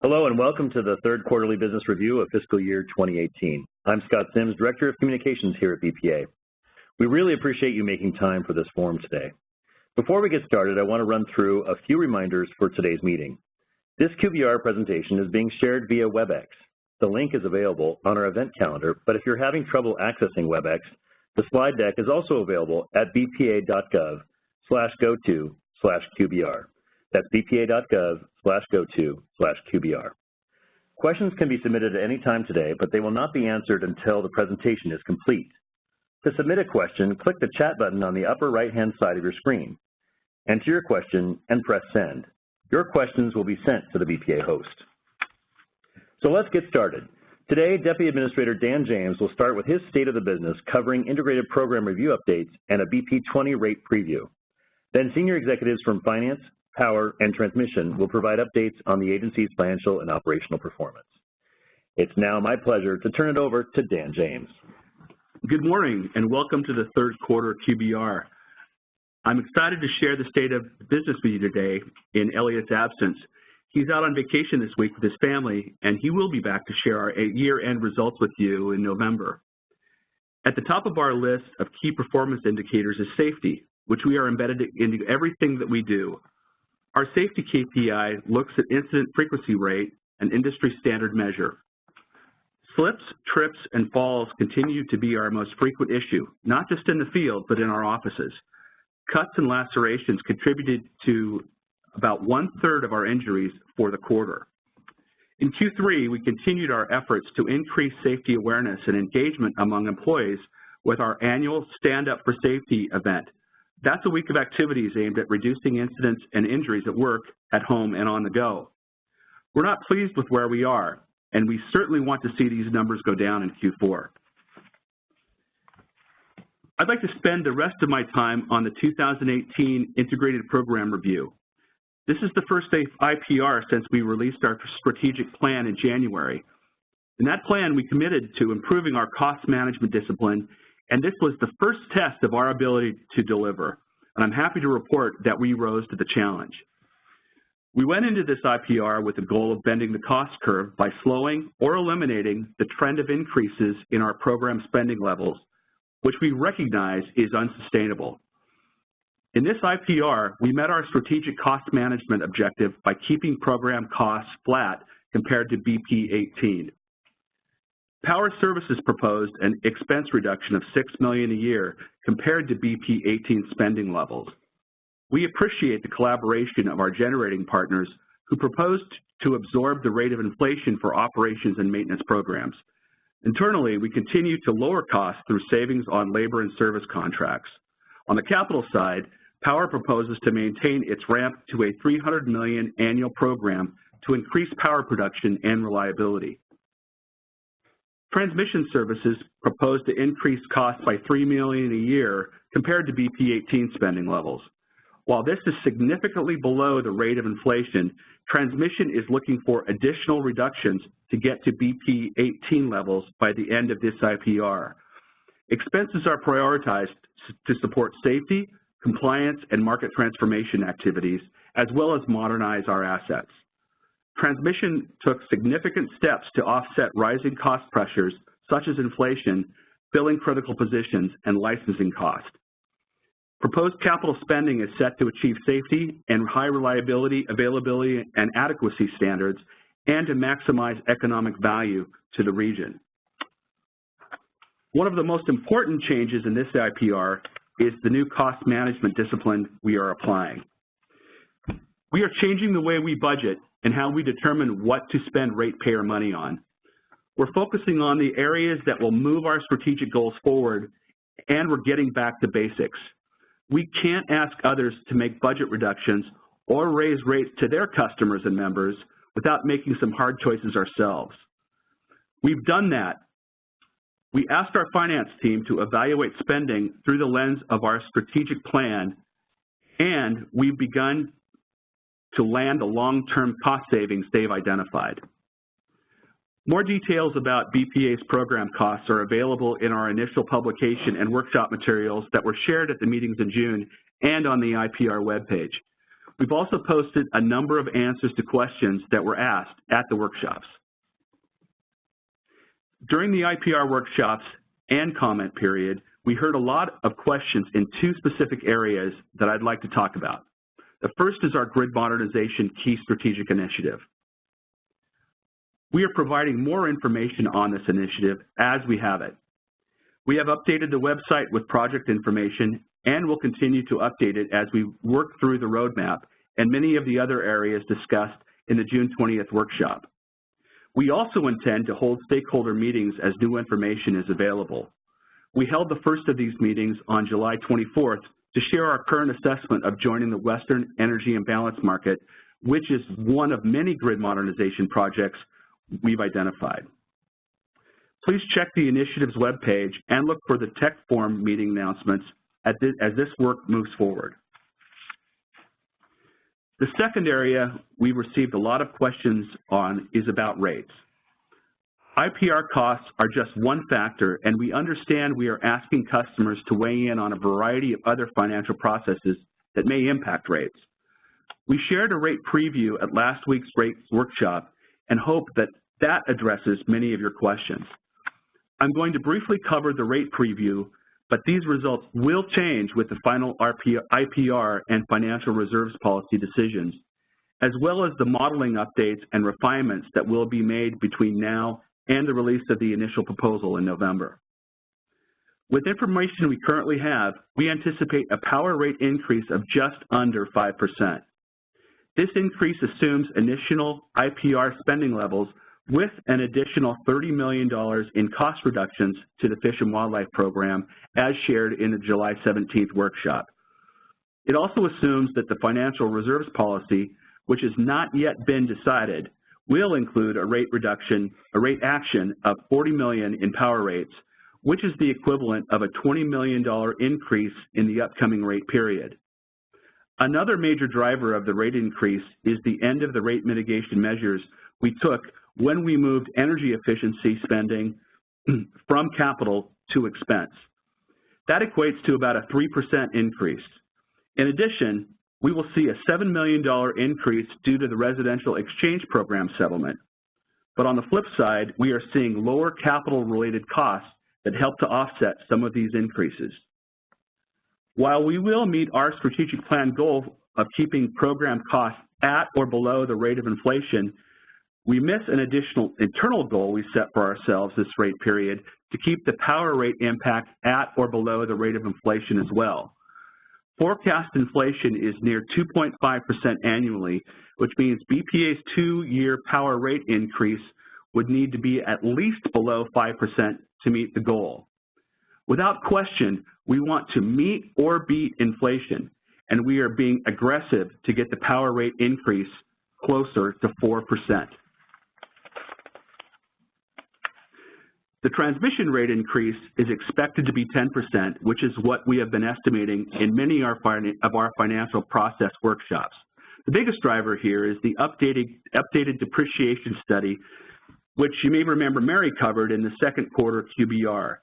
Hello and welcome to the third quarterly business review of fiscal year 2018. I'm Scott Sims, Director of Communications here at BPA. We really appreciate you making time for this forum today. Before we get started, I want to run through a few reminders for today's meeting. This QBR presentation is being shared via WebEx. The link is available on our event calendar, but if you're having trouble accessing WebEx, the slide deck is also available at bpa.gov/go-to/QBR. That's bpa.gov/go-to/QBR. Questions can be submitted at any time today, but they will not be answered until the presentation is complete. To submit a question, click the chat button on the upper right-hand side of your screen. Enter your question and press send. Your questions will be sent to the BPA host. So let's get started. Today, Deputy Administrator Dan James will start with his state of the business, covering integrated program review updates and a BP20 rate preview. Then senior executives from Finance, Power, and Transmission will provide updates on the agency's financial and operational performance. It's now my pleasure to turn it over to Dan James. Good morning and welcome to the third quarter QBR. I'm excited to share the state of business with you today in Elliot's absence. He's out on vacation this week with his family, and he will be back to share our year-end results with you in November. At the top of our list of key performance indicators is safety, which we are embedded into everything that we do. Our safety KPI looks at incident frequency rate, an industry standard measure. Slips, trips, and falls continue to be our most frequent issue, not just in the field, but in our offices. Cuts and lacerations contributed to about 1/3 of our injuries for the quarter. In Q3, we continued our efforts to increase safety awareness and engagement among employees with our annual Stand Up for Safety event. That's a week of activities aimed at reducing incidents and injuries at work, at home, and on the go. We're not pleased with where we are, and we certainly want to see these numbers go down in Q4. I'd like to spend the rest of my time on the 2018 Integrated Program Review. This is the first IPR since we released our strategic plan in January. In that plan, we committed to improving our cost management discipline, and this was the first test of our ability to deliver. And I'm happy to report that we rose to the challenge. We went into this IPR with the goal of bending the cost curve by slowing or eliminating the trend of increases in our program spending levels, which we recognize is unsustainable. In this IPR, we met our strategic cost management objective by keeping program costs flat compared to BP18. Power Services proposed an expense reduction of $6 million a year compared to BP18 spending levels. We appreciate the collaboration of our generating partners who proposed to absorb the rate of inflation for operations and maintenance programs. Internally, we continue to lower costs through savings on labor and service contracts. On the capital side, Power proposes to maintain its ramp to a $300 million annual program to increase power production and reliability. Transmission Services proposed to increase costs by $3 million a year compared to BP18 spending levels. While this is significantly below the rate of inflation, Transmission is looking for additional reductions to get to BP18 levels by the end of this IPR. Expenses are prioritized to support safety, compliance, and market transformation activities, as well as modernize our assets. Transmission took significant steps to offset rising cost pressures, such as inflation, filling critical positions, and licensing costs. Proposed capital spending is set to achieve safety and high reliability, availability, and adequacy standards, and to maximize economic value to the region. One of the most important changes in this IPR is the new cost management discipline we are applying. We are changing the way we budget and how we determine what to spend ratepayer money on. We're focusing on the areas that will move our strategic goals forward, and we're getting back to basics. We can't ask others to make budget reductions or raise rates to their customers and members without making some hard choices ourselves. We've done that. We asked our finance team to evaluate spending through the lens of our strategic plan, and we've begun to land the long-term cost savings they've identified. More details about BPA's program costs are available in our initial publication and workshop materials that were shared at the meetings in June and on the IPR webpage. We've also posted a number of answers to questions that were asked at the workshops. During the IPR workshops and comment period, we heard a lot of questions in two specific areas that I'd like to talk about. The first is our grid modernization key strategic initiative. We are providing more information on this initiative as we have it. We have updated the website with project information and will continue to update it as we work through the roadmap and many of the other areas discussed in the June 20th workshop. We also intend to hold stakeholder meetings as new information is available. We held the first of these meetings on July 24th to share our current assessment of joining the Western Energy Imbalance Market, which is one of many grid modernization projects we've identified. Please check the initiative's webpage and look for the Tech Forum meeting announcements as this work moves forward. The second area we received a lot of questions on is about rates. IPR costs are just one factor, and we understand we are asking customers to weigh in on a variety of other financial processes that may impact rates. We shared a rate preview at last week's rates workshop and hope that that addresses many of your questions. I'm going to briefly cover the rate preview, but these results will change with the final IPR and financial reserves policy decisions, as well as the modeling updates and refinements that will be made between now and the release of the initial proposal in November. With information we currently have, we anticipate a power rate increase of just under 5%. This increase assumes initial IPR spending levels with an additional $30 million in cost reductions to the Fish and Wildlife Program as shared in the July 17th workshop. It also assumes that the financial reserves policy, which has not yet been decided, will include a rate action of $40 million in power rates, which is the equivalent of a $20 million increase in the upcoming rate period. Another major driver of the rate increase is the end of the rate mitigation measures we took when we moved energy efficiency spending from capital to expense. That equates to about a 3% increase. In addition, we will see a $7 million increase due to the residential exchange program settlement. But on the flip side, we are seeing lower capital-related costs that help to offset some of these increases. While we will meet our strategic plan goal of keeping program costs at or below the rate of inflation, we miss an additional internal goal we set for ourselves this rate period to keep the power rate impact at or below the rate of inflation as well. Forecast inflation is near 2.5% annually, which means BPA's 2-year power rate increase would need to be at least below 5% to meet the goal. Without question, we want to meet or beat inflation, and we are being aggressive to get the power rate increase closer to 4%. The transmission rate increase is expected to be 10%, which is what we have been estimating in many of our financial process workshops. The biggest driver here is the updated depreciation study, which you may remember Mary covered in the second quarter QBR.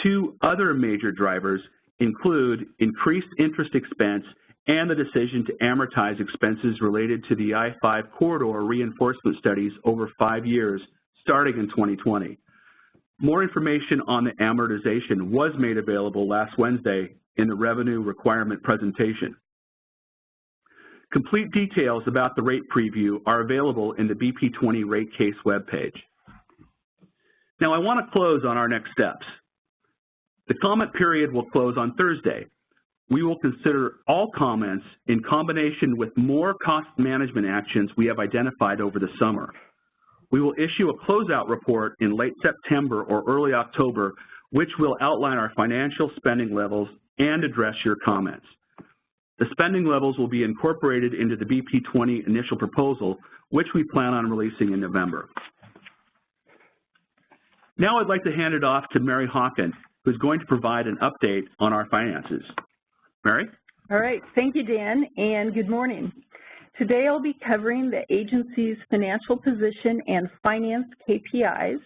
Two other major drivers include increased interest expense and the decision to amortize expenses related to the I-5 corridor reinforcement studies over 5 years, starting in 2020. More information on the amortization was made available last Wednesday in the revenue requirement presentation. Complete details about the rate preview are available in the BP20 rate case webpage. Now I want to close on our next steps. The comment period will close on Thursday. We will consider all comments in combination with more cost management actions we have identified over the summer. We will issue a closeout report in late September or early October, which will outline our financial spending levels and address your comments. The spending levels will be incorporated into the BP20 initial proposal, which we plan on releasing in November. Now I'd like to hand it off to Mary Hawken, who's going to provide an update on our finances. Mary? All right, thank you, Dan, and good morning. Today I'll be covering the agency's financial position and finance KPIs.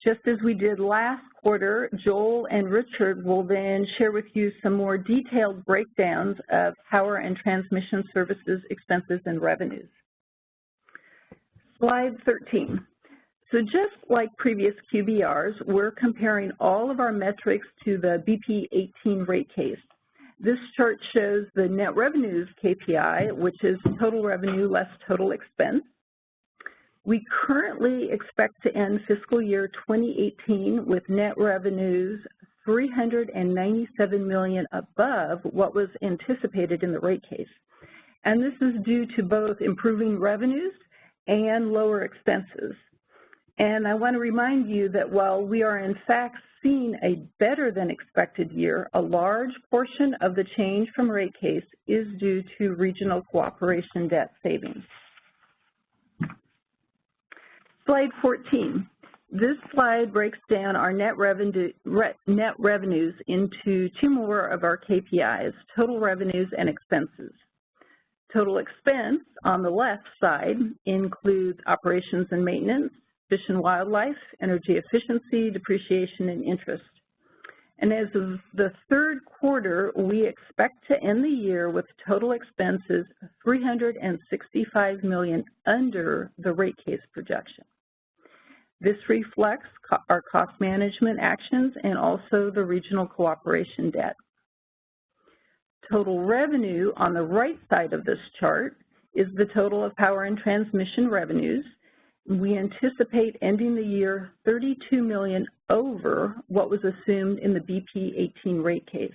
Just as we did last quarter, Joel and Richard will then share with you some more detailed breakdowns of power and transmission services, expenses, and revenues. Slide 13. So just like previous QBRs, we're comparing all of our metrics to the BP18 rate case. This chart shows the net revenues KPI, which is total revenue less total expense. We currently expect to end fiscal year 2018 with net revenues $397 million above what was anticipated in the rate case. And this is due to both improving revenues and lower expenses. And I want to remind you that while we are in fact seeing a better than expected year, a large portion of the change from rate case is due to regional cooperation debt savings. Slide 14. This slide breaks down our net revenues into two more of our KPIs, total revenues and expenses. Total expense on the left side includes operations and maintenance, fish and wildlife, energy efficiency, depreciation, and interest. And as of the third quarter, we expect to end the year with total expenses $365 million under the rate case projection. This reflects our cost management actions and also the regional cooperation debt. Total revenue on the right side of this chart is the total of power and transmission revenues. We anticipate ending the year $32 million over what was assumed in the BP18 rate case.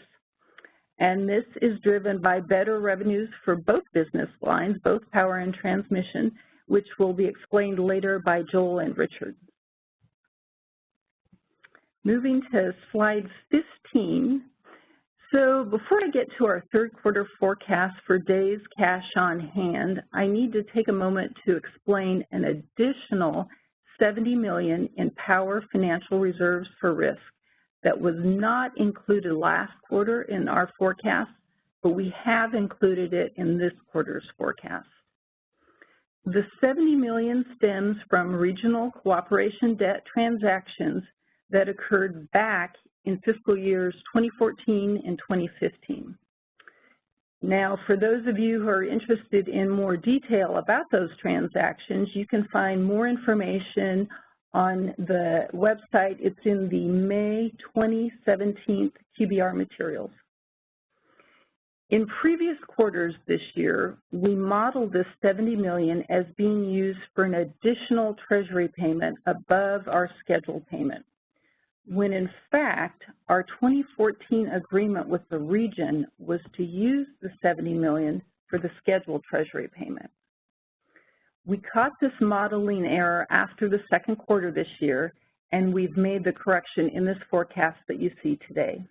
And this is driven by better revenues for both business lines, both power and transmission, which will be explained later by Joel and Richard. Moving to slide 15. So before I get to our third quarter forecast for days cash on hand, I need to take a moment to explain an additional $70 million in power financial reserves for risk that was not included last quarter in our forecast, but we have included it in this quarter's forecast. The $70 million stems from regional cooperation debt transactions that occurred back in fiscal years 2014 and 2015. Now, for those of you who are interested in more detail about those transactions, you can find more information on the website. It's in the May 2017 QBR materials. In previous quarters this year, we modeled this $70 million as being used for an additional Treasury payment above our scheduled payment, when in fact, our 2014 agreement with the region was to use the $70 million for the scheduled Treasury payment. We caught this modeling error after the second quarter this year, and we've made the correction in this forecast that you see today.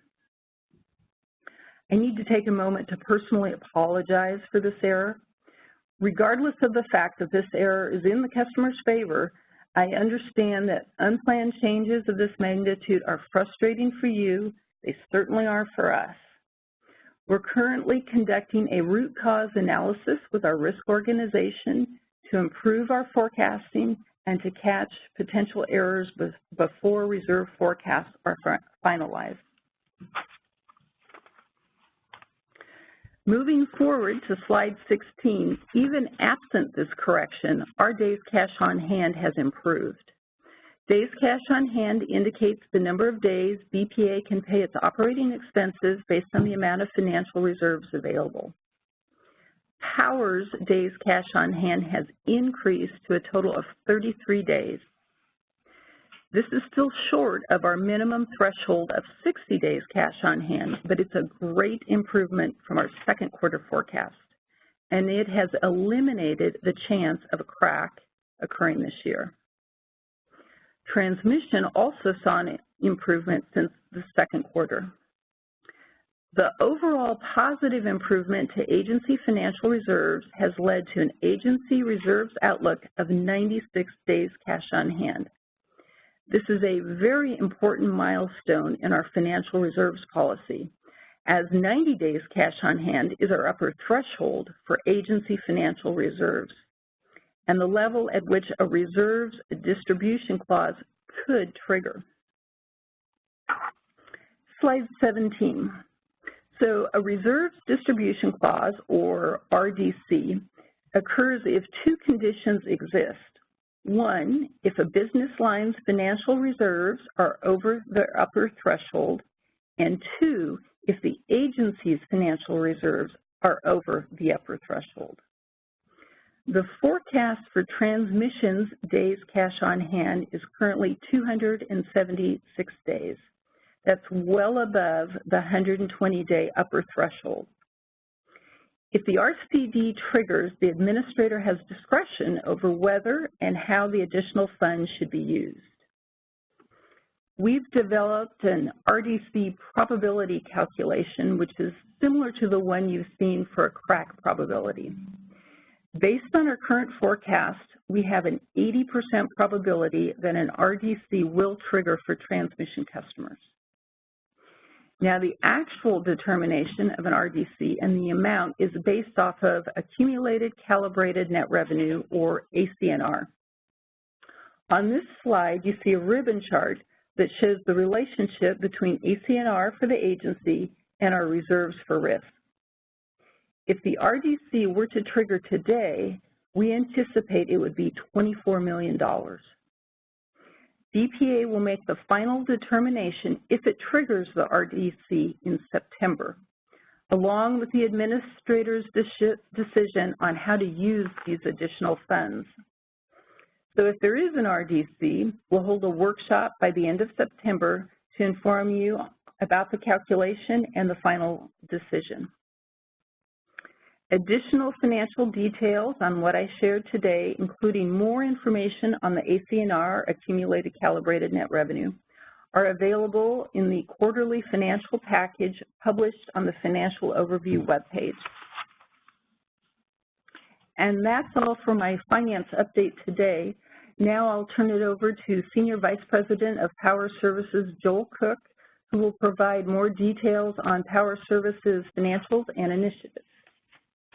I need to take a moment to personally apologize for this error. Regardless of the fact that this error is in the customer's favor, I understand that unplanned changes of this magnitude are frustrating for you. They certainly are for us. We're currently conducting a root cause analysis with our risk organization to improve our forecasting and to catch potential errors before reserve forecasts are finalized. Moving forward to slide 16, even absent this correction, our days cash on hand has improved. Days cash on hand indicates the number of days BPA can pay its operating expenses based on the amount of financial reserves available. Power's days cash on hand has increased to a total of 33 days. This is still short of our minimum threshold of 60 days cash on hand, but it's a great improvement from our second quarter forecast, and it has eliminated the chance of a crack occurring this year. Transmission also saw an improvement since the second quarter. The overall positive improvement to agency financial reserves has led to an agency reserves outlook of 96 days cash on hand. This is a very important milestone in our financial reserves policy, as 90 days cash on hand is our upper threshold for agency financial reserves, and the level at which a reserves distribution clause could trigger. Slide 17. So a reserves distribution clause, or RDC, occurs if two conditions exist. One, if a business line's financial reserves are over the upper threshold, and two, if the agency's financial reserves are over the upper threshold. The forecast for transmissions days cash on hand is currently 276 days. That's well above the 120-day upper threshold. If the RCD triggers, the administrator has discretion over whether and how the additional funds should be used. We've developed an RDC probability calculation, which is similar to the one you've seen for a crack probability. Based on our current forecast, we have an 80% probability that an RDC will trigger for transmission customers. Now, the actual determination of an RDC and the amount is based off of accumulated calibrated net revenue, or ACNR. On this slide, you see a ribbon chart that shows the relationship between ACNR for the agency and our reserves for risk. If the RDC were to trigger today, we anticipate it would be $24 million. BPA will make the final determination if it triggers the RDC in September, along with the administrator's decision on how to use these additional funds. So if there is an RDC, we'll hold a workshop by the end of September to inform you about the calculation and the final decision. Additional financial details on what I shared today, including more information on the ACNR, accumulated calibrated net revenue, are available in the quarterly financial package published on the Financial Overview webpage. And that's all for my finance update today. Now I'll turn it over to Senior Vice President of Power Services, Joel Cook, who will provide more details on Power Services financials and initiatives.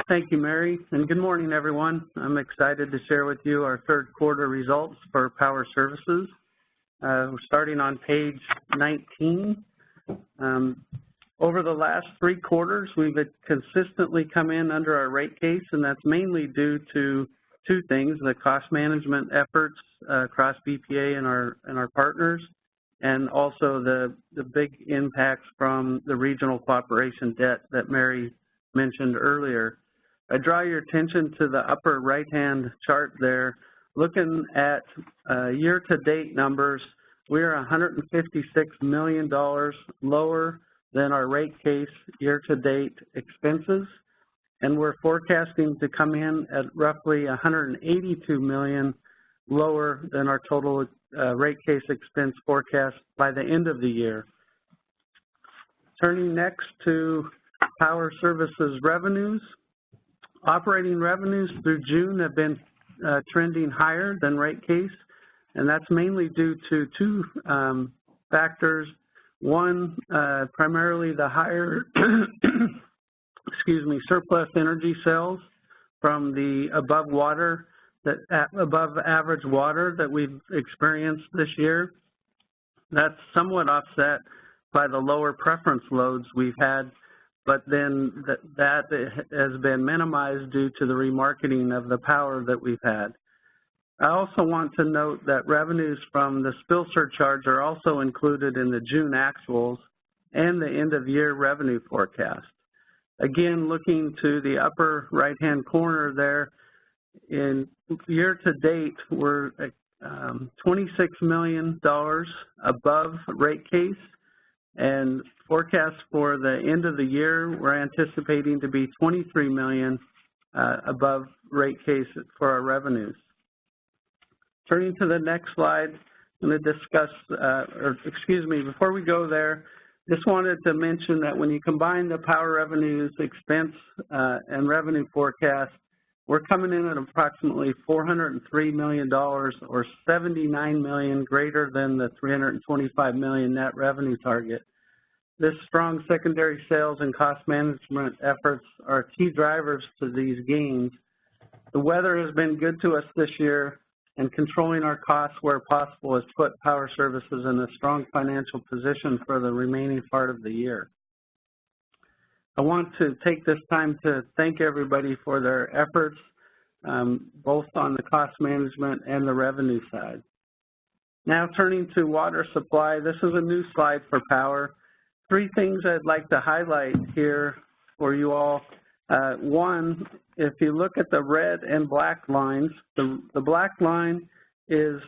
Thank you, Mary, and good morning, everyone. I'm excited to share with you our third quarter results for Power Services. We're starting on page 19. Over the last 3 quarters, we've consistently come in under our rate case, and that's mainly due to 2 things: the cost management efforts across BPA and our partners, and also the big impacts from the regional cooperation debt that Mary mentioned earlier. I draw your attention to the upper right-hand chart there. Looking at year-to-date numbers, we are $156 million lower than our rate case year-to-date expenses, and we're forecasting to come in at roughly $182 million lower than our total rate case expense forecast by the end of the year. Turning next to Power Services revenues. Operating revenues through June have been trending higher than rate case, and that's mainly due to 2 factors. One, primarily the higher surplus energy sales from the above average water that we've experienced this year. That's somewhat offset by the lower preference loads we've had, but then that has been minimized due to the remarketing of the power that we've had. I also want to note that revenues from the spill surcharge are also included in the June actuals and the end-of-year revenue forecast. Again, looking to the upper right-hand corner there, in year-to-date, we're $26 million above rate case, and forecast for the end of the year, we're anticipating to be $23 million above rate case for our revenues. Turning to the next slide, I'm going to discuss, before we go there, just wanted to mention that when you combine the power revenues, expense, and revenue forecast, we're coming in at approximately $403 million, or $79 million greater than the $325 million net revenue target. This strong secondary sales and cost management efforts are key drivers to these gains. The weather has been good to us this year, and controlling our costs where possible has put Power Services in a strong financial position for the remaining part of the year. I want to take this time to thank everybody for their efforts, both on the cost management and the revenue side. Now turning to water supply, this is a new slide for Power. 3 things I'd like to highlight here for you all. One, if you look at the red and black lines, the black line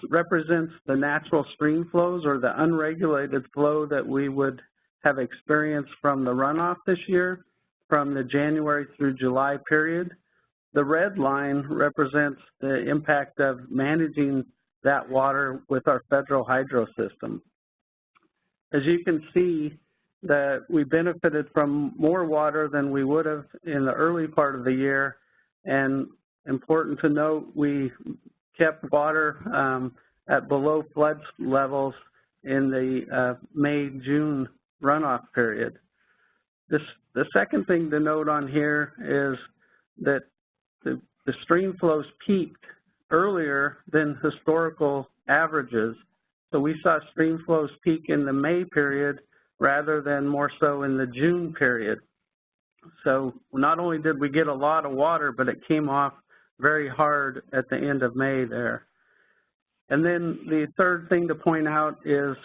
represents the natural stream flows or the unregulated flow that we would have experienced from the runoff this year from the January through July period. The red line represents the impact of managing that water with our federal hydro system. As you can see, that we benefited from more water than we would have in the early part of the year, and important to note, we kept water at below flood levels in the May-June runoff period. The second thing to note on here is that the stream flows peaked earlier than historical averages. So we saw stream flows peak in the May period rather than more so in the June period. So not only did we get a lot of water, but it came off very hard at the end of May there. And then the third thing to point out is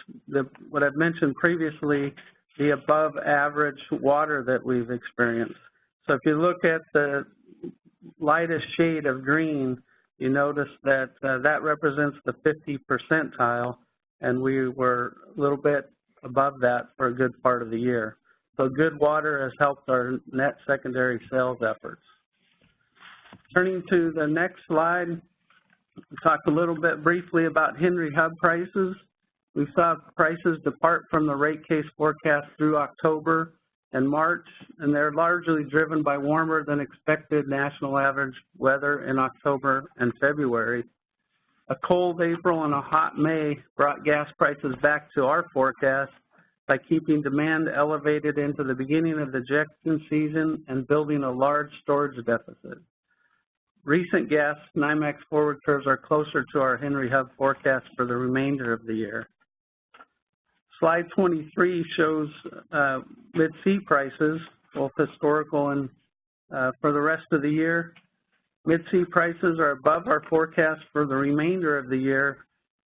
what I've mentioned previously, the above average water that we've experienced. So if you look at the lightest shade of green, you notice that that represents the 50th percentile, and we were a little bit above that for a good part of the year. So good water has helped our net secondary sales efforts. Turning to the next slide, we'll talk a little bit briefly about Henry Hub prices. We saw prices depart from the rate case forecast through October and March, and they're largely driven by warmer than expected national average weather in October and February. A cold April and a hot May brought gas prices back to our forecast by keeping demand elevated into the beginning of the injection season and building a large storage deficit. Recent gas NYMEX forward curves are closer to our Henry Hub forecast for the remainder of the year. Slide 23 shows Mid-C prices, both historical and for the rest of the year. Mid-C prices are above our forecast for the remainder of the year,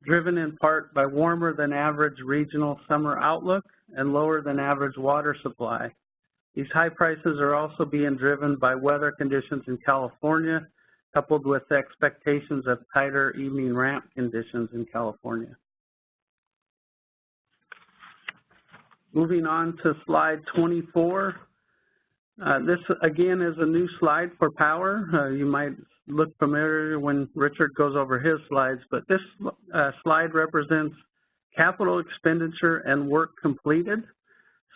driven in part by warmer than average regional summer outlook and lower than average water supply. These high prices are also being driven by weather conditions in California, coupled with expectations of tighter evening ramp conditions in California. Moving on to slide 24. This, again, is a new slide for Power. You might look familiar when Richard goes over his slides, but this slide represents capital expenditure and work completed.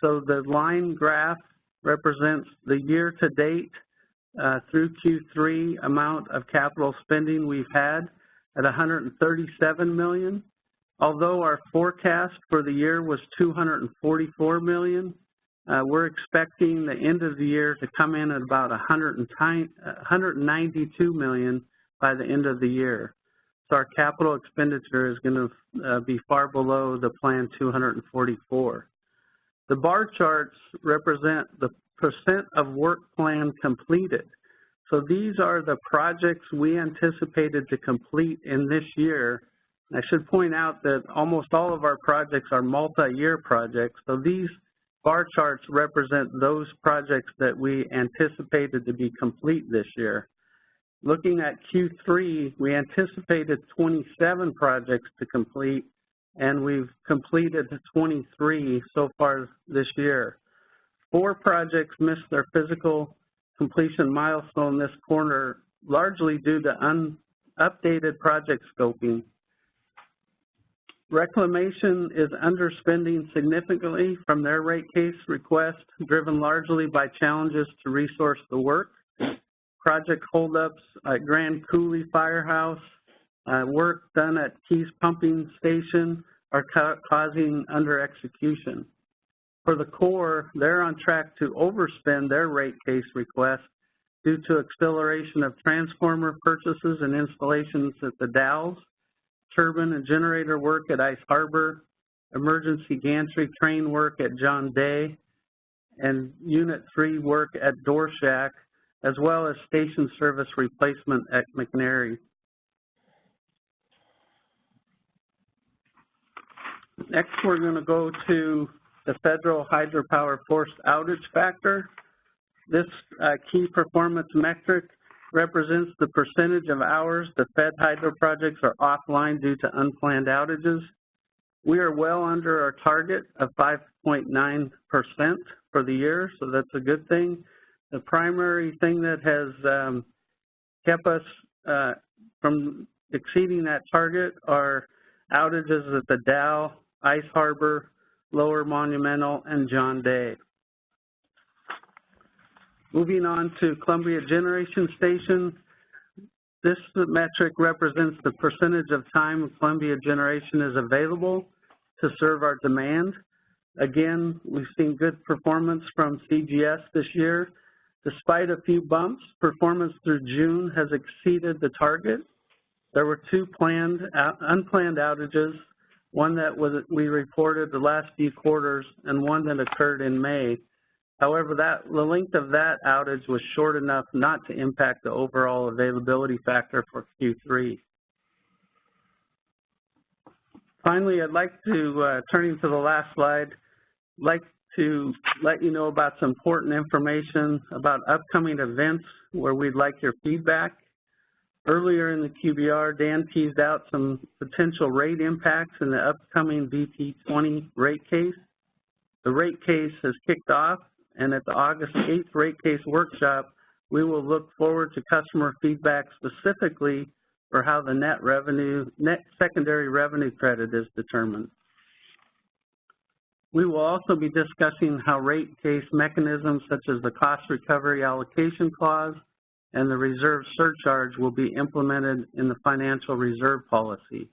So the line graph represents the year-to-date through Q3 amount of capital spending we've had at $137 million. Although our forecast for the year was $244 million, we're expecting the end of the year to come in at about $192 million by the end of the year. So our capital expenditure is going to be far below the planned $244. The bar charts represent the percent of work plan completed. So these are the projects we anticipated to complete in this year. I should point out that almost all of our projects are multi-year projects, so these bar charts represent those projects that we anticipated to be complete this year. Looking at Q3, we anticipated 27 projects to complete, and we've completed 23 so far this year. 4 projects missed their physical completion milestone this quarter, largely due to updated project scoping. Reclamation is underspending significantly from their rate case request, driven largely by challenges to resource the work. Project holdups at Grand Coulee Firehouse, work done at Keys Pumping Station are causing under execution. For the Corps, they're on track to overspend their rate case request due to acceleration of transformer purchases and installations at the Dalles, turbine and generator work at Ice Harbor, emergency gantry train work at John Day, and Unit 3 work at Dorshack, as well as station service replacement at McNary. Next, we're going to go to the federal hydropower forced outage factor. This key performance metric represents the percentage of hours the Fed hydro projects are offline due to unplanned outages. We are well under our target of 5.9% for the year, so that's a good thing. The primary thing that has kept us from exceeding that target are outages at the Dow, Ice Harbor, Lower Monumental, and John Day. Moving on to Columbia Generation Station, this metric represents the percentage of time Columbia Generation is available to serve our demand. Again, we've seen good performance from CGS this year. Despite a few bumps, performance through June has exceeded the target. There were two unplanned outages, one that we reported the last few quarters and one that occurred in May. However, the length of that outage was short enough not to impact the overall availability factor for Q3. Finally, I'd like to, turning to the last slide, like to let you know about some important information about upcoming events where we'd like your feedback. Earlier in the QBR, Dan teased out some potential rate impacts in the upcoming BP20 rate case. The rate case has kicked off, and at the August 8th rate case workshop, we will look forward to customer feedback specifically for how the net secondary revenue credit is determined. We will also be discussing how rate case mechanisms such as the cost recovery allocation clause and the reserve surcharge will be implemented in the financial reserve policy.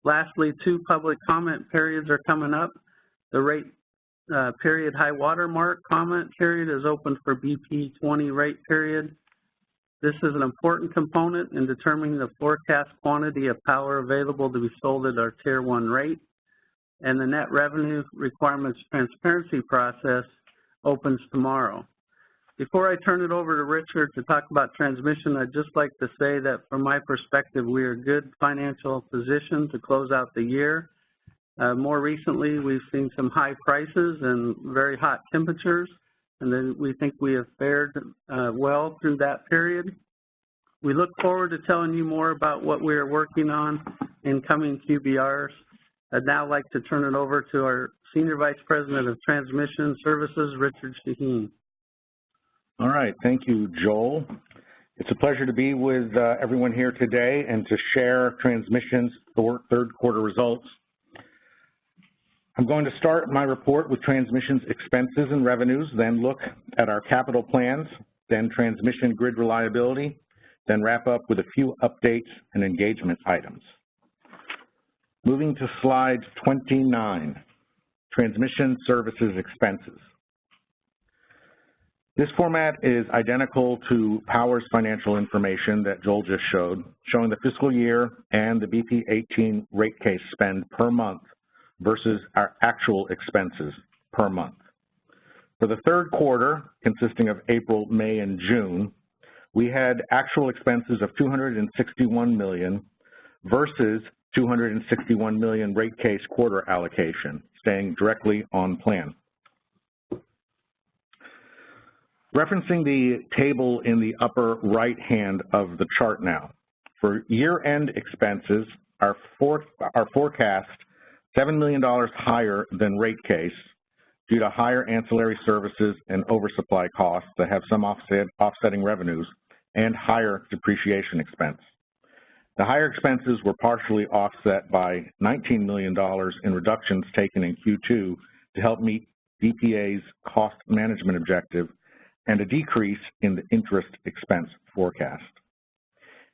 Lastly, 2 public comment periods are coming up. The rate period high water mark comment period is open for BP20 rate period. This is an important component in determining the forecast quantity of power available to be sold at our Tier 1 rate. And the net revenue requirements transparency process opens tomorrow. Before I turn it over to Richard to talk about transmission, I'd just like to say that from my perspective, we are in good financial position to close out the year. More recently, we've seen some high prices and very hot temperatures, and then we think we have fared well through that period. We look forward to telling you more about what we are working on in coming QBRs. I'd now like to turn it over to our Senior Vice President of Transmission Services, Richard Shaheen. All right, thank you, Joel. It's a pleasure to be with everyone here today and to share Transmission's third quarter results. I'm going to start my report with Transmission's expenses and revenues, then look at our capital plans, then Transmission grid reliability, then wrap up with a few updates and engagement items. Moving to slide 29, Transmission Services Expenses. This format is identical to Power's financial information that Joel just showed, showing the fiscal year and the BP18 rate case spend per month versus our actual expenses per month. For the third quarter, consisting of April, May, and June, we had actual expenses of $261 million versus $261 million rate case quarter allocation, staying directly on plan. Referencing the table in the upper right hand of the chart now, for year-end expenses, our forecast $7 million higher than rate case due to higher ancillary services and oversupply costs that have some offsetting revenues and higher depreciation expense. The higher expenses were partially offset by $19 million in reductions taken in Q2 to help meet BPA's cost management objective and a decrease in the interest expense forecast.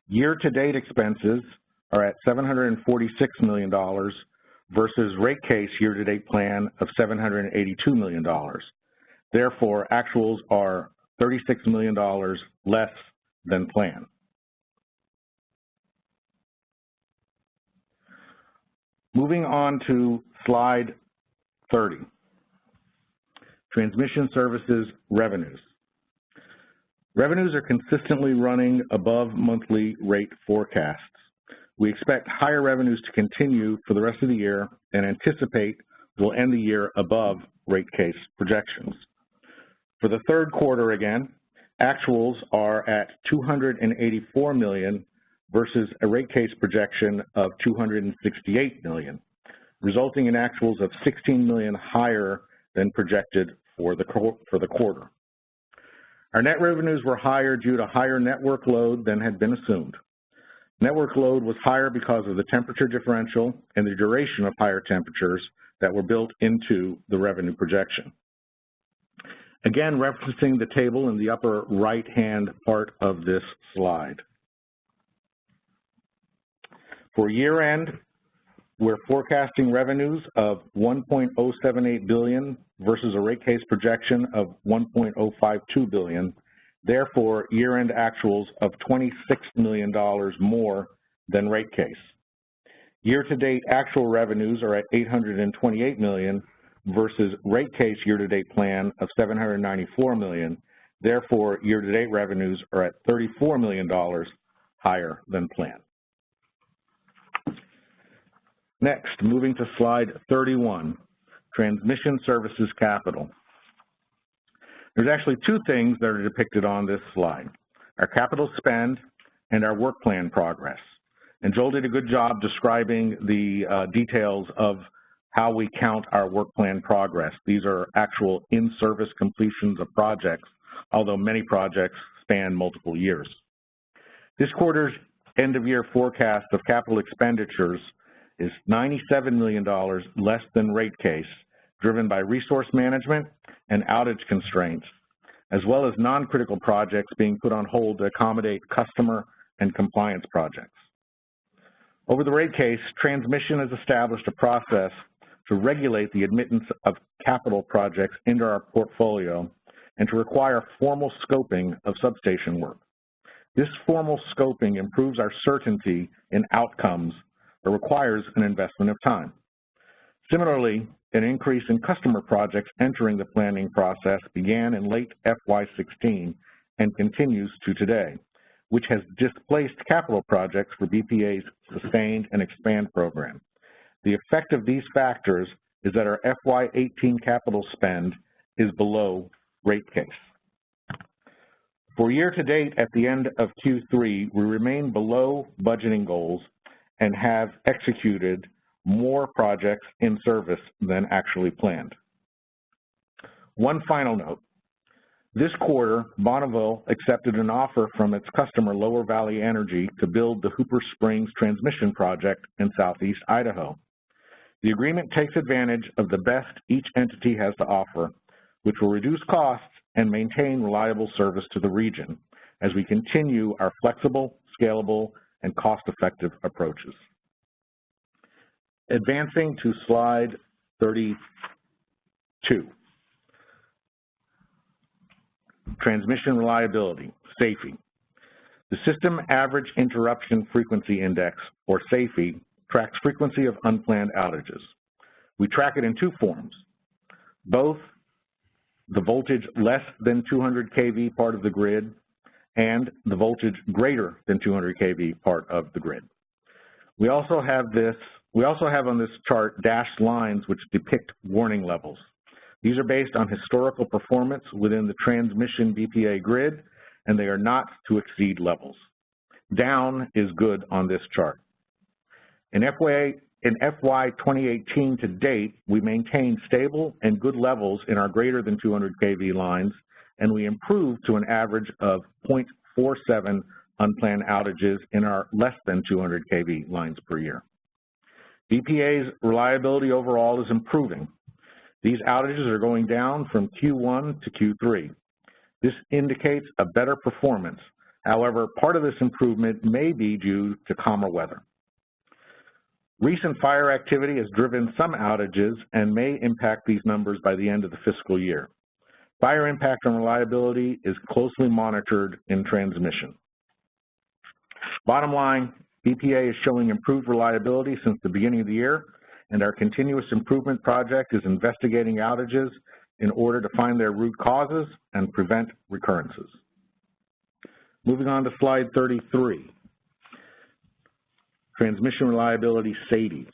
Year-to-date expenses are at $746 million versus rate case year-to-date plan of $782 million. Therefore, actuals are $36 million less than planned. Moving on to slide 30, transmission services revenues. Revenues are consistently running above monthly rate forecasts. We expect higher revenues to continue for the rest of the year and anticipate we'll end the year above rate case projections. For the third quarter again, actuals are at $284 million versus a rate case projection of $268 million, resulting in actuals of $16 million higher than projected for the quarter. Our net revenues were higher due to higher network load than had been assumed. Network load was higher because of the temperature differential and the duration of higher temperatures that were built into the revenue projection. Again, referencing the table in the upper right-hand part of this slide. For year-end, we're forecasting revenues of $1.078 billion versus a rate case projection of $1.052 billion. Therefore, year-end actuals of $26 million more than rate case. Year-to-date actual revenues are at $828 million versus rate case year-to-date plan of $794 million. Therefore, year-to-date revenues are at $34 million higher than planned. Next, moving to slide 31, transmission services capital. There's actually two things that are depicted on this slide, our capital spend and our work plan progress. And Joel did a good job describing the details of how we count our work plan progress. These are actual in-service completions of projects, although many projects span multiple years. This quarter's end-of-year forecast of capital expenditures is $97 million less than rate case, driven by resource management and outage constraints, as well as non-critical projects being put on hold to accommodate customer and compliance projects. Over the rate case, transmission has established a process to regulate the admittance of capital projects into our portfolio and to require formal scoping of substation work. This formal scoping improves our certainty in outcomes but requires an investment of time. Similarly, an increase in customer projects entering the planning process began in late FY16 and continues to today, which has displaced capital projects for BPA's Sustained and Expand program. The effect of these factors is that our FY18 capital spend is below rate case. For year-to-date at the end of Q3, we remain below budgeting goals and have executed more projects in service than actually planned. One final note. This quarter, Bonneville accepted an offer from its customer, Lower Valley Energy, to build the Hooper Springs transmission project in southeast Idaho. The agreement takes advantage of the best each entity has to offer, which will reduce costs and maintain reliable service to the region as we continue our flexible, scalable, and cost-effective approaches. Advancing to slide 32. Transmission reliability, SAIFI. The System Average Interruption Frequency Index, or SAIFI, tracks frequency of unplanned outages. We track it in two forms, both the voltage less than 200 kV part of the grid and the voltage greater than 200 kV part of the grid. We also have on this chart dashed lines which depict warning levels. These are based on historical performance within the transmission BPA grid, and they are not to exceed levels. Down is good on this chart. In FY 2018 to date, we maintained stable and good levels in our greater than 200 kV lines, and we improved to an average of 0.47 unplanned outages in our less than 200 kV lines per year. BPA's reliability overall is improving. These outages are going down from Q1 to Q3. This indicates a better performance. However, part of this improvement may be due to calmer weather. Recent fire activity has driven some outages and may impact these numbers by the end of the fiscal year. Fire impact on reliability is closely monitored in transmission. Bottom line, BPA is showing improved reliability since the beginning of the year, and our continuous improvement project is investigating outages in order to find their root causes and prevent recurrences. Moving on to slide 33, Transmission Reliability SAIDI.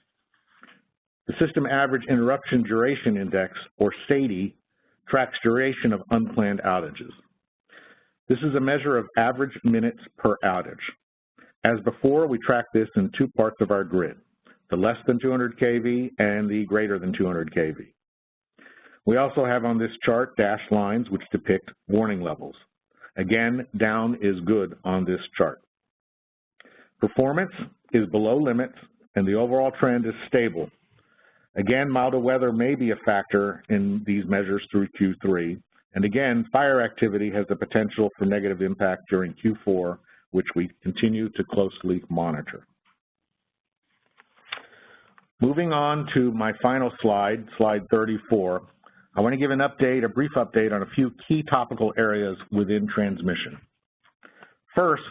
The System Average Interruption Duration Index, or SAIDI, tracks duration of unplanned outages. This is a measure of average minutes per outage. As before, we track this in two parts of our grid, the less than 200 kV and the greater than 200 kV. We also have on this chart dashed lines which depict warning levels. Again, down is good on this chart. Performance is below limits and the overall trend is stable. Again, milder weather may be a factor in these measures through Q3. And again, fire activity has the potential for negative impact during Q4, which we continue to closely monitor. Moving on to my final slide, slide 34, I want to give a brief update on a few key topical areas within transmission. First,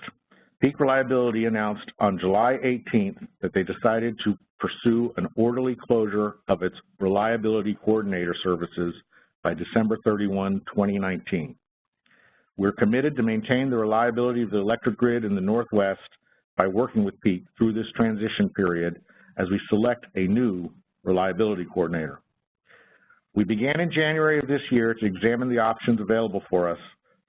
Peak Reliability announced on July 18th that they decided to pursue an orderly closure of its Reliability Coordinator services by December 31, 2019. We're committed to maintain the reliability of the electric grid in the Northwest by working with Peak through this transition period as we select a new Reliability Coordinator. We began in January of this year to examine the options available for us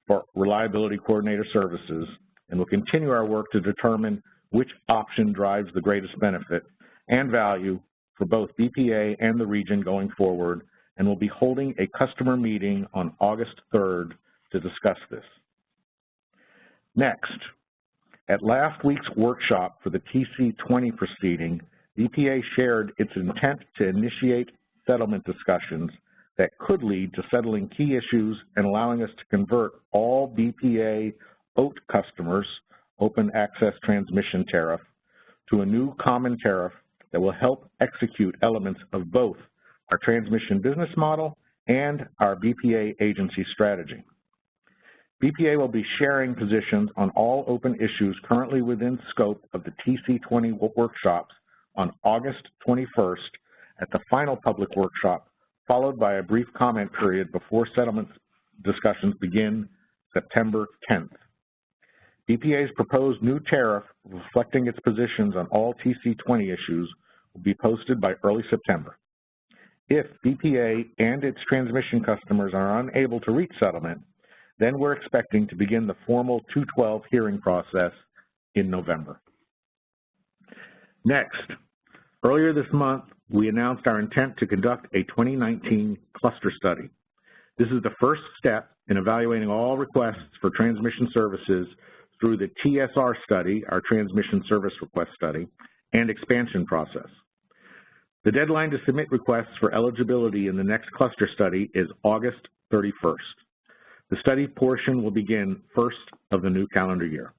for Reliability Coordinator services, and we'll continue our work to determine which option drives the greatest benefit and value for both BPA and the region going forward, and we'll be holding a customer meeting on August 3rd to discuss this. Next, at last week's workshop for the TC20 proceeding, BPA shared its intent to initiate settlement discussions that could lead to settling key issues and allowing us to convert all BPA OAT customers, Open Access Transmission Tariff, to a new common tariff that will help execute elements of both our transmission business model and our BPA agency strategy. BPA will be sharing positions on all open issues currently within scope of the TC20 workshops on August 21st at the final public workshop, followed by a brief comment period before settlement discussions begin September 10th. BPA's proposed new tariff, reflecting its positions on all TC20 issues, will be posted by early September. If BPA and its transmission customers are unable to reach settlement, then we're expecting to begin the formal 212 hearing process in November. Next, earlier this month, we announced our intent to conduct a 2019 cluster study. This is the first step in evaluating all requests for transmission services through the TSR study, our Transmission Service Request Study, and expansion process. The deadline to submit requests for eligibility in the next cluster study is August 31st. The study portion will begin first of the new calendar year.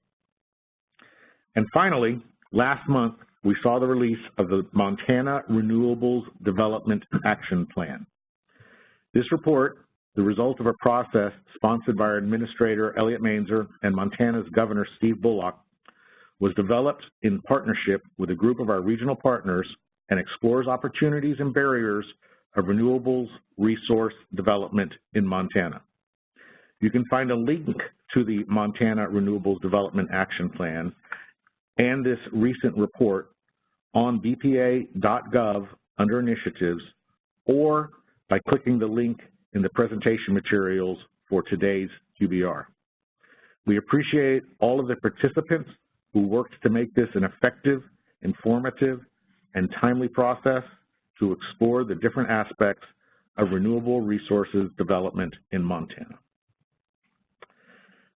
And finally, last month, we saw the release of the Montana Renewables Development Action Plan. This report, the result of a process sponsored by our Administrator Elliot Mainzer and Montana's Governor Steve Bullock, was developed in partnership with a group of our regional partners and explores opportunities and barriers of renewables resource development in Montana. You can find a link to the Montana Renewables Development Action Plan and this recent report on bpa.gov under Initiatives, or by clicking the link in the presentation materials for today's QBR. We appreciate all of the participants who worked to make this an effective, informative, and timely process to explore the different aspects of renewable resources development in Montana.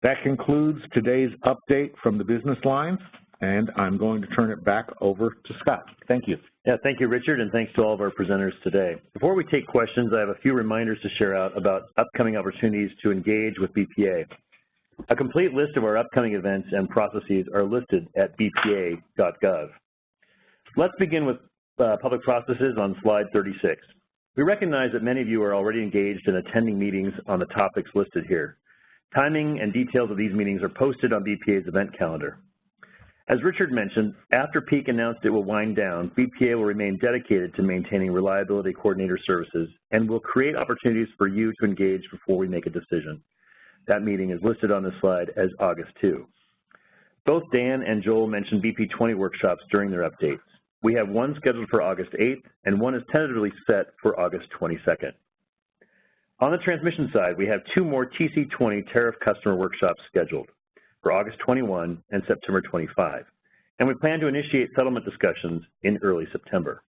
That concludes today's update from the business lines, and I'm going to turn it back over to Scott. Thank you. Yeah, thank you, Richard, and thanks to all of our presenters today. Before we take questions, I have a few reminders to share out about upcoming opportunities to engage with BPA. A complete list of our upcoming events and processes are listed at bpa.gov. Let's begin with public processes on slide 36. We recognize that many of you are already engaged in attending meetings on the topics listed here. Timing and details of these meetings are posted on BPA's event calendar. As Richard mentioned, after Peak announced it will wind down, BPA will remain dedicated to maintaining reliability coordinator services and will create opportunities for you to engage before we make a decision. That meeting is listed on the slide as August 2. Both Dan and Joel mentioned BP20 workshops during their updates. We have one scheduled for August 8th and one is tentatively set for August 22nd. On the transmission side, we have two more TC20 tariff customer workshops scheduled for August 21 and September 25, and we plan to initiate settlement discussions in early September.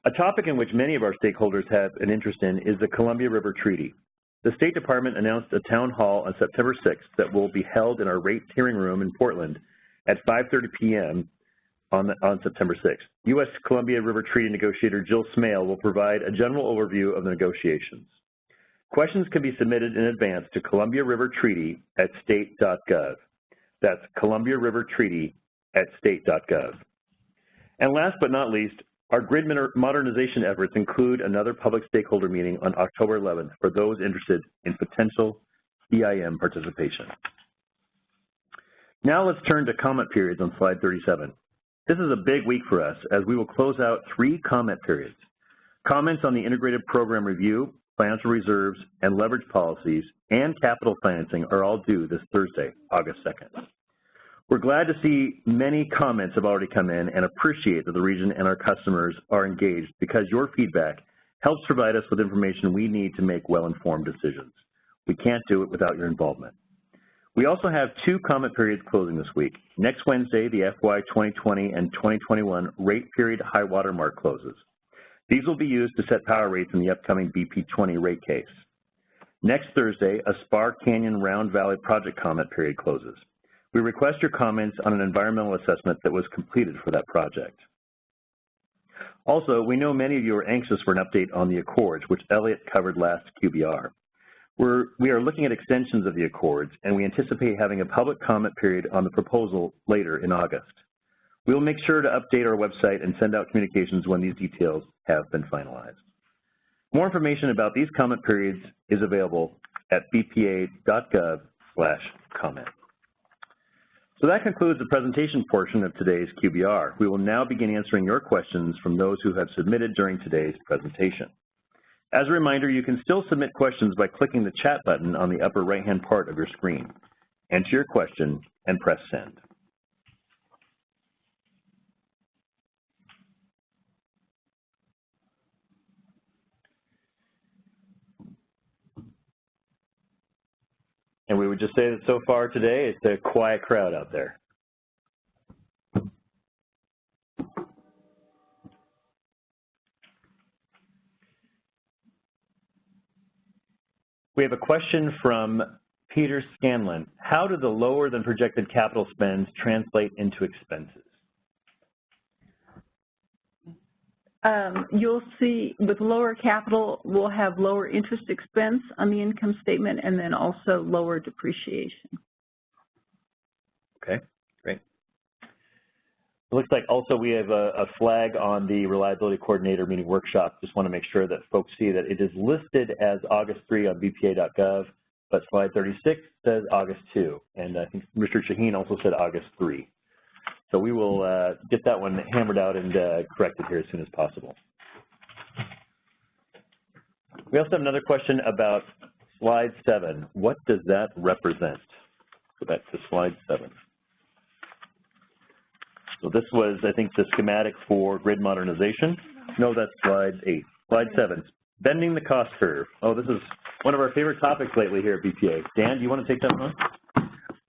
A topic in which many of our stakeholders have an interest in is the Columbia River Treaty. The State Department announced a town hall on September 6th that will be held in our rates hearing room in Portland at 5:30 p.m. on September 6th. U.S. Columbia River Treaty negotiator Jill Smale will provide a general overview of the negotiations. Questions can be submitted in advance to Columbia River Treaty at state.gov. That's Columbia River Treaty at state.gov. And last but not least, our grid modernization efforts include another public stakeholder meeting on October 11th for those interested in potential EIM participation. Now let's turn to comment periods on slide 37. This is a big week for us as we will close out 3 comment periods. Comments on the integrated program review, financial reserves, and leverage policies, and capital financing are all due this Thursday, August 2nd. We're glad to see many comments have already come in and appreciate that the region and our customers are engaged because your feedback helps provide us with information we need to make well-informed decisions. We can't do it without your involvement. We also have 2 comment periods closing this week. Next Wednesday, the FY2020 and 2021 rate period high water mark closes. These will be used to set power rates in the upcoming BP20 rate case. Next Thursday, a Spar Canyon Round Valley project comment period closes. We request your comments on an environmental assessment that was completed for that project. Also, we know many of you are anxious for an update on the Accords, which Elliott covered last QBR. We are looking at extensions of the Accords, and we anticipate having a public comment period on the proposal later in August. We will make sure to update our website and send out communications when these details have been finalized. More information about these comment periods is available at bpa.gov/comment. So that concludes the presentation portion of today's QBR. We will now begin answering your questions from those who have submitted during today's presentation. As a reminder, you can still submit questions by clicking the chat button on the upper right-hand part of your screen. Enter your question and press send. And we would just say that so far today, it's a quiet crowd out there. We have a question from Peter Scanlon. How do the lower than projected capital spends translate into expenses? You'll see with lower capital, we'll have lower interest expense on the income statement and then also lower depreciation. Okay, great. It looks like also we have a flag on the reliability coordinator meeting workshop. Just want to make sure that folks see that it is listed as August 3 on bpa.gov, but slide 36 says August 2. And I think Richard Shaheen also said August 3. So we will get that one hammered out and corrected here as soon as possible. We also have another question about slide 7. What does that represent? Go back to slide 7. So this was, I think, the schematic for grid modernization. No, that's slide 8. Slide 7, bending the cost curve. Oh, this is one of our favorite topics lately here at BPA. Dan, do you want to take that one?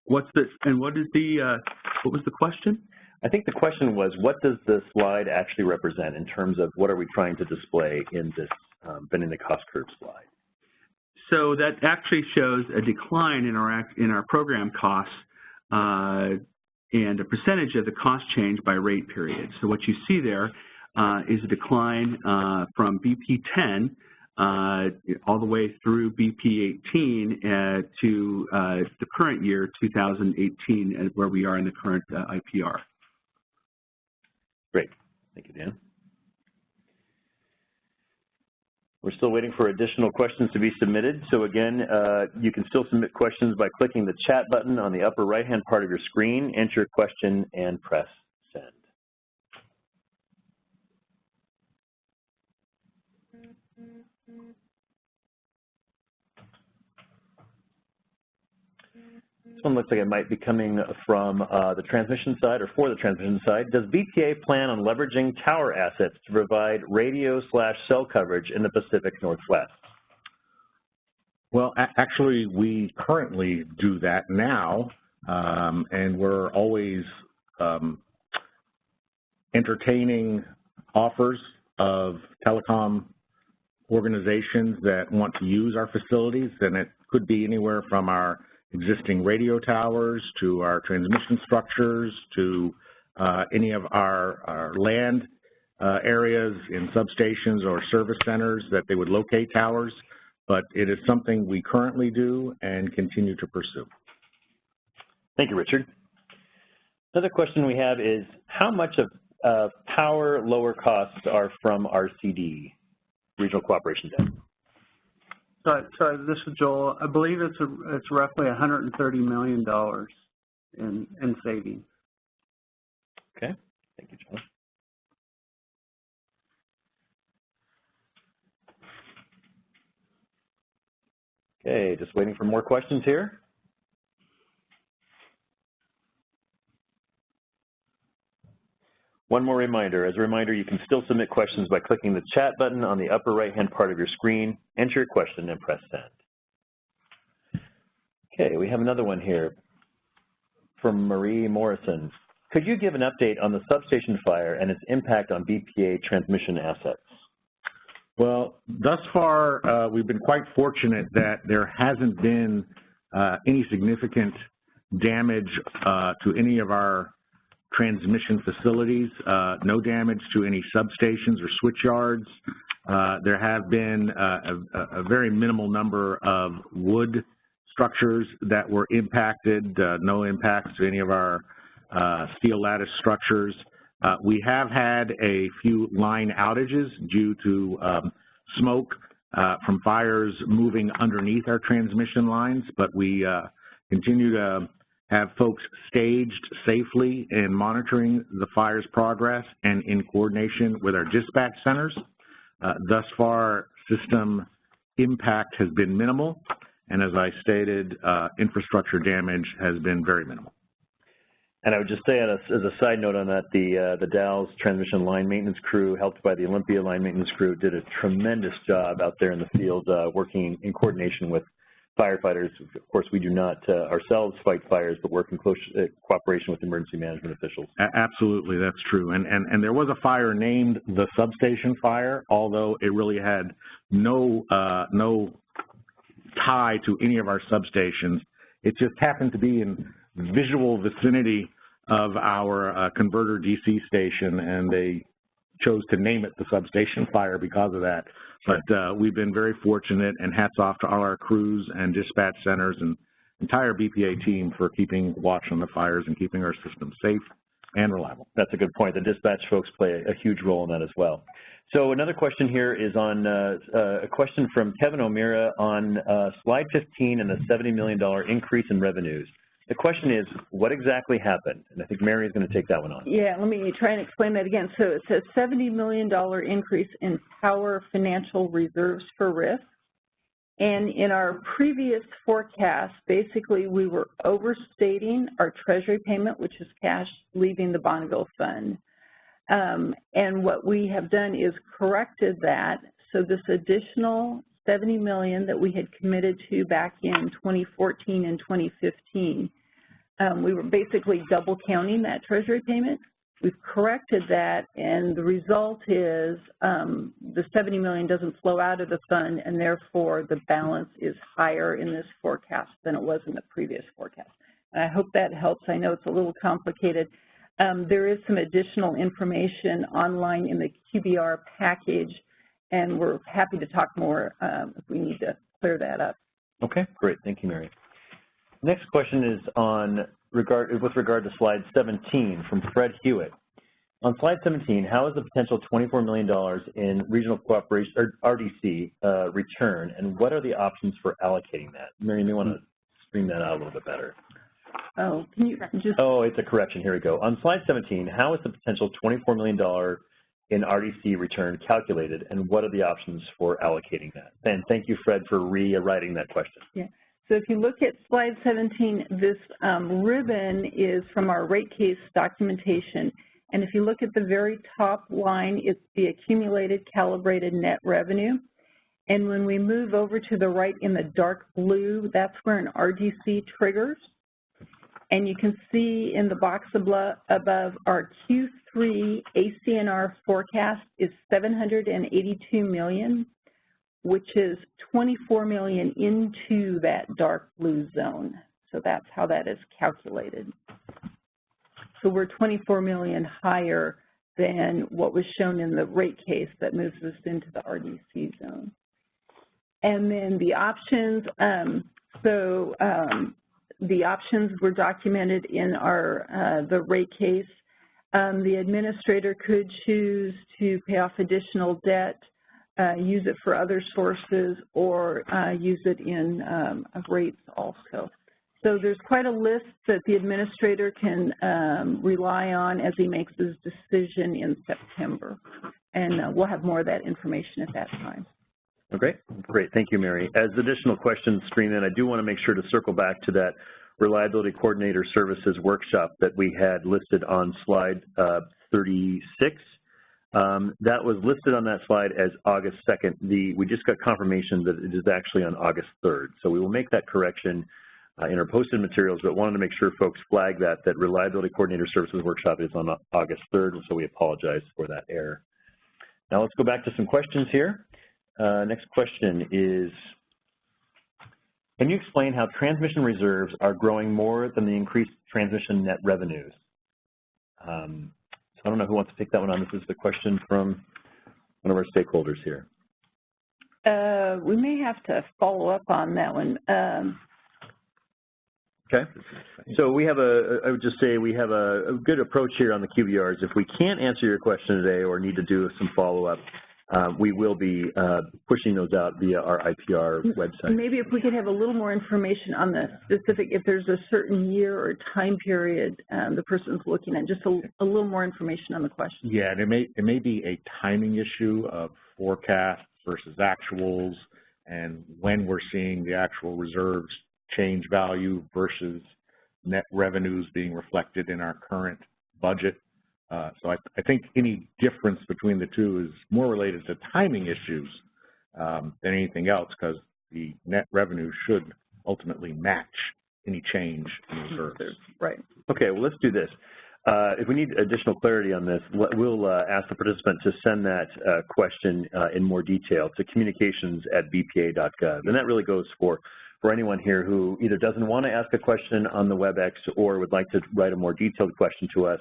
What was the question? I think the question was, what does the slide actually represent in terms of what are we trying to display in this bending the cost curve slide? So that actually shows a decline in our program costs and a percentage of the cost change by rate period. So what you see there is a decline from BP10 all the way through BP18 to the current year, 2018, where we are in the current IPR. Great. Thank you, Dan. We're still waiting for additional questions to be submitted. So again, you can still submit questions by clicking the chat button on the upper right-hand part of your screen, enter your question, and press send. This one looks like it might be coming from the transmission side, or for the transmission side. Does BPA plan on leveraging tower assets to provide radio/cell coverage in the Pacific Northwest? Well, actually, we currently do that now, and we're always entertaining offers of telecom organizations that want to use our facilities, and it could be anywhere from our existing radio towers to our transmission structures to any of our land areas in substations or service centers that they would locate towers, but it is something we currently do and continue to pursue. Thank you, Richard. Another question we have is, how much of power lower costs are from RCD, Regional Cooperation Debt? So this is Joel. I believe it's roughly $130 million in savings. Okay, thank you, Joel. Okay, just waiting for more questions here. One more reminder. As a reminder, you can still submit questions by clicking the chat button on the upper right-hand part of your screen, enter your question, and press send. Okay, we have another one here from Marie Morrison. Could you give an update on the substation fire and its impact on BPA transmission assets? Well, thus far, we've been quite fortunate that there hasn't been any significant damage to any of our transmission facilities, no damage to any substations or switch yards. There have been a very minimal number of wood structures that were impacted, no impacts to any of our steel lattice structures. We have had a few line outages due to smoke from fires moving underneath our transmission lines, but we continue to have folks staged safely in monitoring the fire's progress and in coordination with our dispatch centers. Thus far, system impact has been minimal, and as I stated, infrastructure damage has been very minimal. And I would just say, as a side note on that, the Dalles transmission line maintenance crew, helped by the Olympia line maintenance crew, did a tremendous job out there in the field, working in coordination with firefighters. Of course, we do not ourselves fight fires, but work in close cooperation with emergency management officials. Absolutely, that's true. And there was a fire named the substation fire, although it really had no tie to any of our substations. It just happened to be in visual vicinity of our converter DC station, and they chose to name it the substation fire because of that. But we've been very fortunate, and hats off to all our crews and dispatch centers and entire BPA team for keeping watch on the fires and keeping our system safe and reliable. That's a good point. The dispatch folks play a huge role in that as well. So another question here is on a question from Kevin O'Meara on slide 15 and the $70 million increase in revenues. The question is, what exactly happened? And I think Mary is going to take that one on. Yeah, let me try and explain that again. So it's a $70 million increase in power financial reserves for risk. And in our previous forecast, basically we were overstating our treasury payment, which is cash leaving the Bonneville Fund. And what we have done is corrected that. So this additional $70 million that we had committed to back in 2014 and 2015, we were basically double counting that treasury payment. We've corrected that, and the result is the $70 million doesn't flow out of the fund, and therefore the balance is higher in this forecast than it was in the previous forecast. And I hope that helps. I know it's a little complicated. There is some additional information online in the QBR package, and we're happy to talk more if we need to clear that up. Okay, great. Thank you, Mary. Next question is on with regard to slide 17 from Fred Hewitt. On slide 17, how is the potential $24 million in regional cooperation, or RDC, return, and what are the options for allocating that? Mary, you may want to screen that out a little bit better. Oh, can you just... Oh, it's a correction. Here we go. On slide 17, how is the potential $24 million in RDC return calculated, and what are the options for allocating that? And thank you, Fred, for rewriting that question. Yeah. So if you look at slide 17, this ribbon is from our rate case documentation. And if you look at the very top line, it's the accumulated calibrated net revenue. And when we move over to the right in the dark blue, that's where an RDC triggers. And you can see in the box above our Q3 ACNR forecast is $782 million, which is $24 million into that dark blue zone. So that's how that is calculated. So we're $24 million higher than what was shown in the rate case that moves us into the RDC zone. And then the options, the options were documented in our the rate case. The administrator could choose to pay off additional debt, use it for other sources, or use it in rates also. So there's quite a list that the administrator can rely on as he makes his decision in September. And we'll have more of that information at that time. Okay, great. Thank you, Mary. As additional questions stream in, I do want to make sure to circle back to that Reliability Coordinator Services workshop that we had listed on slide 36. That was listed on that slide as August 2nd. We just got confirmation that it is actually on August 3rd. So we will make that correction in our posted materials, but wanted to make sure folks flag that Reliability Coordinator Services workshop is on August 3rd, so we apologize for that error. Now let's go back to some questions here. Next question is, can you explain how transmission reserves are growing more than the increased transmission net revenues? So I don't know who wants to take that one on. This is the question from one of our stakeholders here. We may have to follow up on that one. Okay. So we have I would just say we have a good approach here on the QBRs. If we can't answer your question today or need to do some follow-up, we will be pushing those out via our IPR website. Maybe if we could have a little more information on the specific, if there's a certain year or time period the person's looking at, just a little more information on the question. Yeah, and it may be a timing issue of forecasts versus actuals, and when we're seeing the actual reserves change value versus net revenues being reflected in our current budget. So I think any difference between the two is more related to timing issues than anything else, because the net revenue should ultimately match any change in reserves. Right. Okay, well, let's do this. If we need additional clarity on this, we'll ask the participant to send that question in more detail to communications@bpa.gov. And that really goes for anyone here who either doesn't want to ask a question on the WebEx or would like to write a more detailed question to us.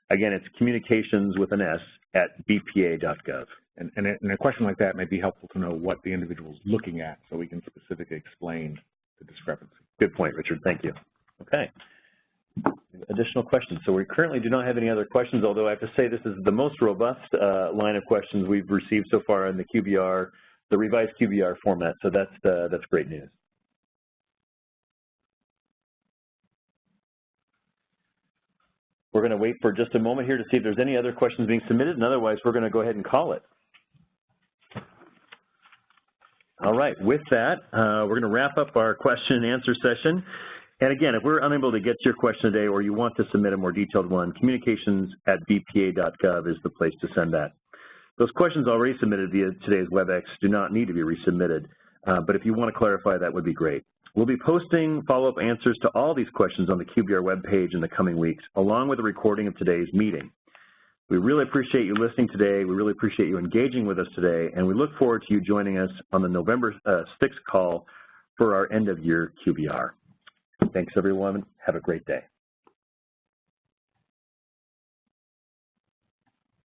Again, it's communications with an S @bpa.gov. And a question like that may be helpful to know what the individual is looking at so we can specifically explain the discrepancy. Good point, Richard. Thank you. Okay. Additional questions. So we currently do not have any other questions, although I have to say this is the most robust line of questions we've received so far in the QBR, the revised QBR format. So that's great news. We're going to wait for just a moment here to see if there's any other questions being submitted, and otherwise we're going to go ahead and call it. All right, with that, we're going to wrap up our question and answer session. And again, if we're unable to get to your question today or you want to submit a more detailed one, communications@bpa.gov is the place to send that. Those questions already submitted via today's WebEx do not need to be resubmitted, but if you want to clarify, that would be great. We'll be posting follow-up answers to all these questions on the QBR webpage in the coming weeks, along with a recording of today's meeting. We really appreciate you listening today. We really appreciate you engaging with us today, and we look forward to you joining us on the November 6th call for our end-of-year QBR. Thanks, everyone. Have a great day.